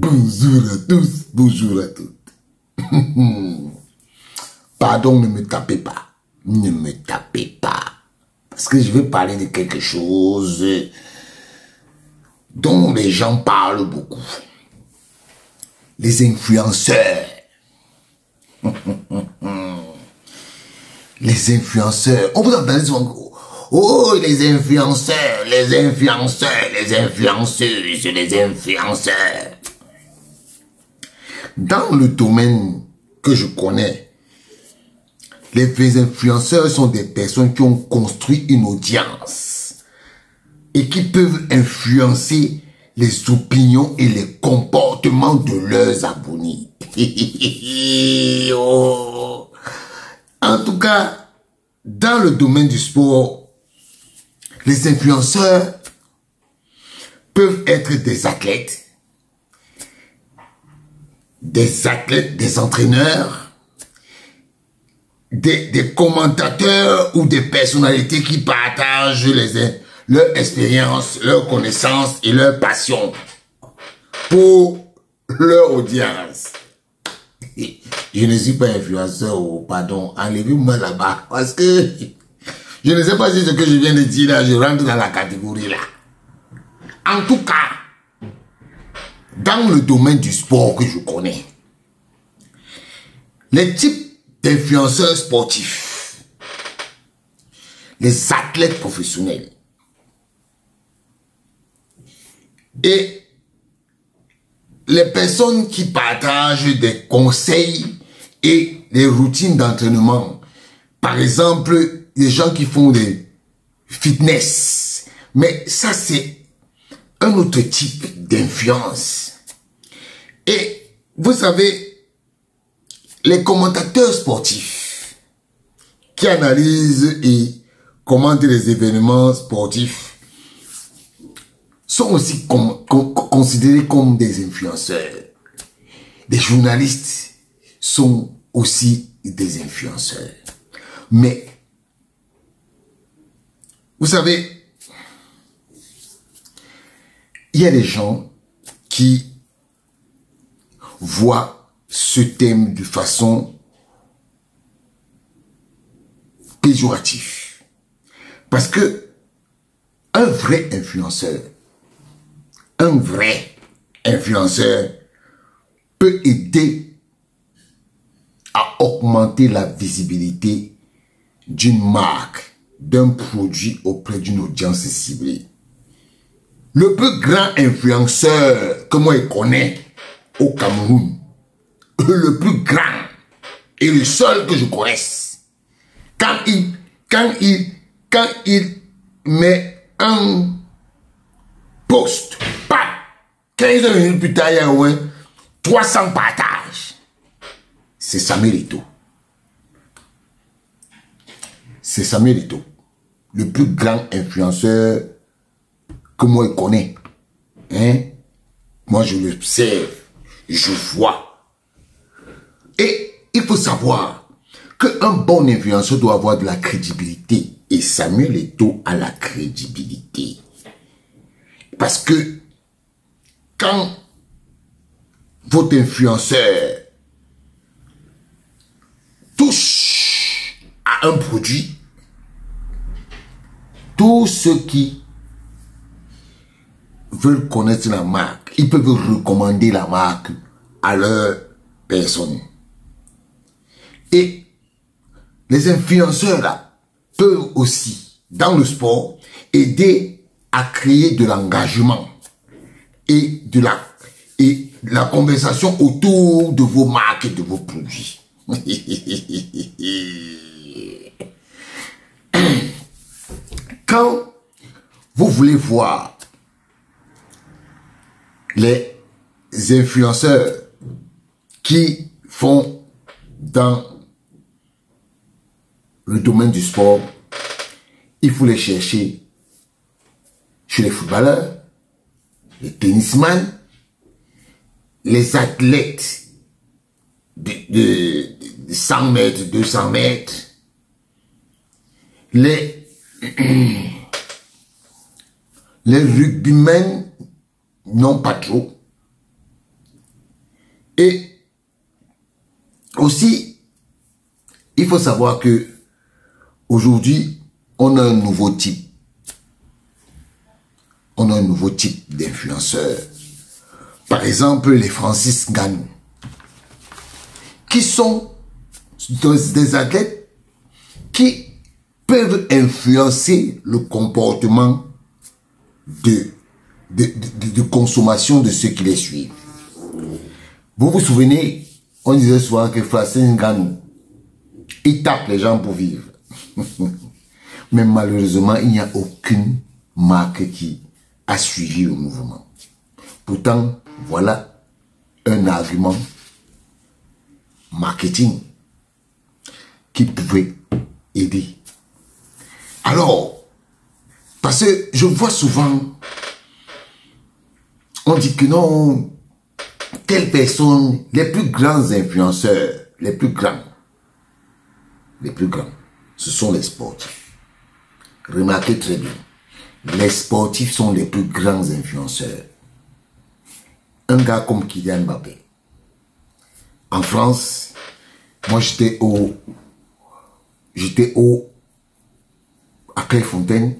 Bonjour à tous, bonjour à toutes. Pardon, ne me tapez pas. Ne me tapez pas. Parce que je vais parler de quelque chose dont les gens parlent beaucoup. Les influenceurs. Les influenceurs. On vous entend souvent. Oh, les influenceurs, les influenceurs, les influenceuses, les influenceurs. Dans le domaine que je connais, les influenceurs sont des personnes qui ont construit une audience et qui peuvent influencer les opinions et les comportements de leurs abonnés. Oh. En tout cas, dans le domaine du sport, les influenceurs peuvent être des athlètes, des entraîneurs, des commentateurs ou des personnalités qui partagent leur expérience, leurs connaissances et leur passion pour leur audience. Je ne suis pas influenceur, pardon, enlevez-moi là-bas, parce que je ne sais pas si ce que je viens de dire là, je rentre dans la catégorie là. En tout cas, dans le domaine du sport que je connais, les types d'influenceurs sportifs, les athlètes professionnels et les personnes qui partagent des conseils et des routines d'entraînement, par exemple, les gens qui font des fitness, mais ça c'est un autre type d'influence. Et vous savez, les commentateurs sportifs qui analysent et commentent les événements sportifs sont aussi considérés comme des influenceurs. Les journalistes sont aussi des influenceurs. Mais, vous savez, il y a des gens qui voient ce thème de façon péjorative. Parce que un vrai influenceur peut aider à augmenter la visibilité d'une marque, d'un produit auprès d'une audience ciblée. Le plus grand influenceur que moi je connais au Cameroun, le plus grand et le seul que je connaisse, quand il met un post, 15 minutes plus tard, il y a 300 partages. C'est Samuel Eto'o. C'est Samuel Eto'o, le plus grand influenceur que moi je connais. Hein? Moi je l'observe, je vois. Et il faut savoir qu'un bon influenceur doit avoir de la crédibilité. Et Samuel Eto'o a la crédibilité. Parce que quand votre influenceur touche à un produit, tous ceux qui veulent connaître la marque, ils peuvent recommander la marque à leur personne. Et les influenceurs là peuvent aussi, dans le sport, aider à créer de l'engagement et de la conversation autour de vos marques et de vos produits. Quand vous voulez voir les influenceurs qui font dans le domaine du sport, il faut les chercher chez les footballeurs, les tennisman, les athlètes de 100 mètres, 200 mètres, les rugbymen, non pas trop, Et aussi, il faut savoir que aujourd'hui, on a un nouveau type. On a un nouveau type d'influenceurs. Par exemple, les Francis Ngannou, qui sont des athlètes qui peuvent influencer le comportement de consommation de ceux qui les suivent. Vous vous souvenez, on disait souvent que Francis Ngannou, il tape les gens pour vivre. Mais malheureusement, il n'y a aucune marque qui a suivi le mouvement. Pourtant, voilà un argument marketing qui pouvait aider. Alors, parce que je vois souvent, on dit que non, telle personne, les plus grands influenceurs, les plus grands, ce sont les sportifs. Remarquez très bien, les sportifs sont les plus grands influenceurs. Un gars comme Kylian Mbappé. En France, moi j'étais à Clairefontaine.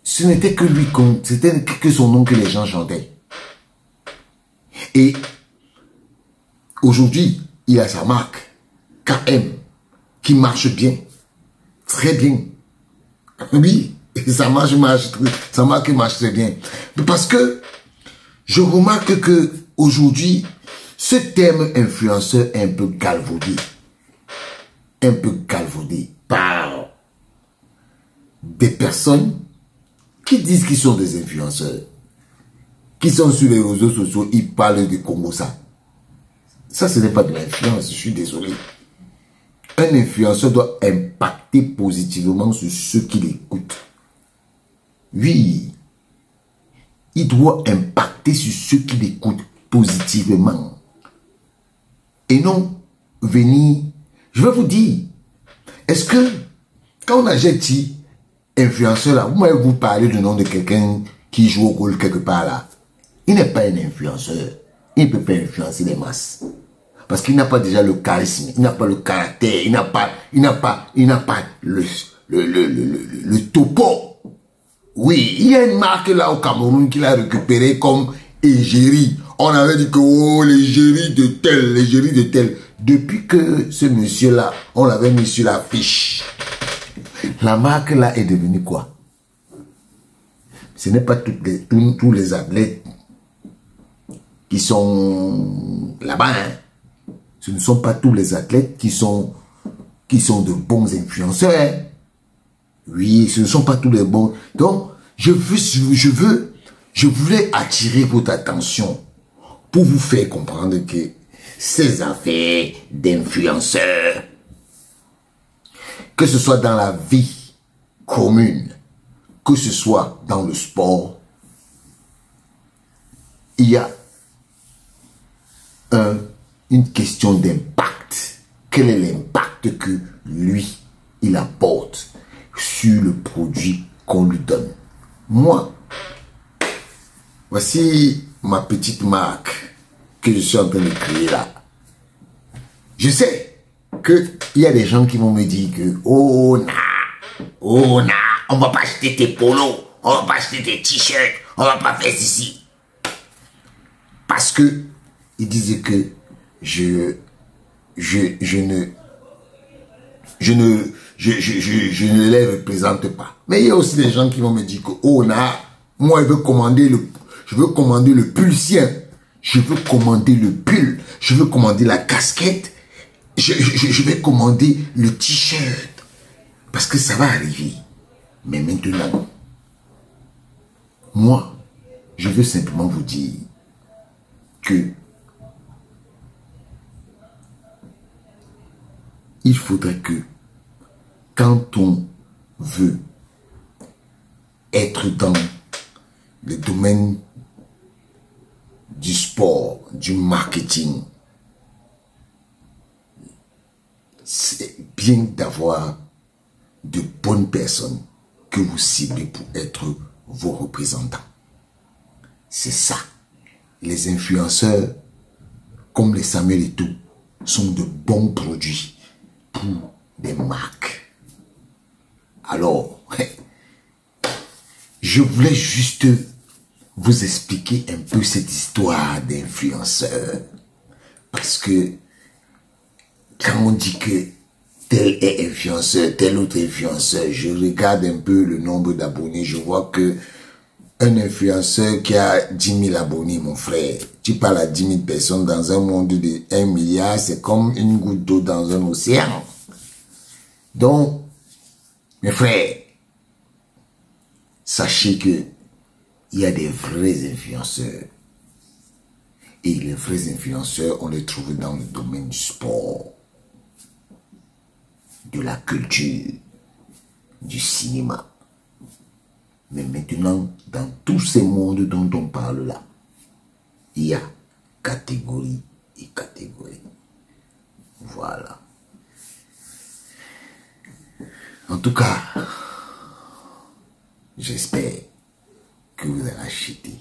Ce n'était que lui, c'était que son nom que les gens chantaient. Et aujourd'hui, il a sa marque, KM, qui marche bien, très bien. Oui, sa marque marche très bien. Parce que je remarque que aujourd'hui, ce terme influenceur est un peu galvaudé. Un peu galvaudé par des personnes qui disent qu'ils sont des influenceurs. Qui sont sur les réseaux sociaux, ils parlent de Congo ça. Ça, ce n'est pas de l'influence, je suis désolé. Un influenceur doit impacter positivement sur ceux qui l'écoutent. Oui, il doit impacter sur ceux qui l'écoutent positivement. Et non venir... Je vais vous dire, est-ce que quand on achète influenceur là, vous parlez du nom de quelqu'un qui joue au golf quelque part là, il n'est pas un influenceur. Il ne peut pas influencer les masses. Parce qu'il n'a pas déjà le charisme, il n'a pas le caractère, il n'a pas le topo. Oui, il y a une marque là au Cameroun qu'il a récupérée comme égérie. On avait dit que oh, l'égérie de tel, l'égérie de tel. Depuis que ce monsieur-là, on l'avait mis sur la fiche, la marque là est devenue quoi? Ce n'est pas tous les athlètes qui sont là-bas. Hein. Ce ne sont pas tous les athlètes qui sont de bons influenceurs. Hein. Oui, ce ne sont pas tous les bons. Donc, je voulais attirer votre attention pour vous faire comprendre que ces affaires d'influenceurs, que ce soit dans la vie commune, que ce soit dans le sport, il y a une question d'impact. Quel est l'impact que lui, il apporte sur le produit qu'on lui donne? Moi, voici ma petite marque que je suis en train de créer là. Je sais qu'il y a des gens qui vont me dire que oh na, on va pas acheter tes polos, on va pas acheter tes t-shirts, on va pas faire ceci. Parce que ils disaient que je ne les représente pas. Mais il y a aussi des gens qui vont me dire que oh na, moi je veux commander le pull sien, je veux commander le pull, je veux commander la casquette, je vais commander le t-shirt. Parce que ça va arriver. Mais maintenant, moi, je veux simplement vous dire que il faudrait que quand on veut être dans le domaine du sport, du marketing, c'est bien d'avoir de bonnes personnes que vous ciblez pour être vos représentants. C'est ça. Les influenceurs comme les Samuel Eto'o, sont de bons produits pour des marques. Alors, je voulais juste vous expliquer un peu cette histoire d'influenceur. Parce que quand on dit que tel est influenceur, tel autre influenceur, je regarde un peu le nombre d'abonnés, je vois que un influenceur qui a 10 000 abonnés, mon frère, tu parles à 10 000 personnes dans un monde de 1 milliard, c'est comme une goutte d'eau dans un océan. Donc, mes frères, sachez que il y a des vrais influenceurs. Et les vrais influenceurs, on les trouve dans le domaine du sport, de la culture, du cinéma. Mais maintenant, dans tous ces mondes dont on parle là, il y a catégorie et catégorie. Voilà. En tout cas, j'espère que vous allez acheter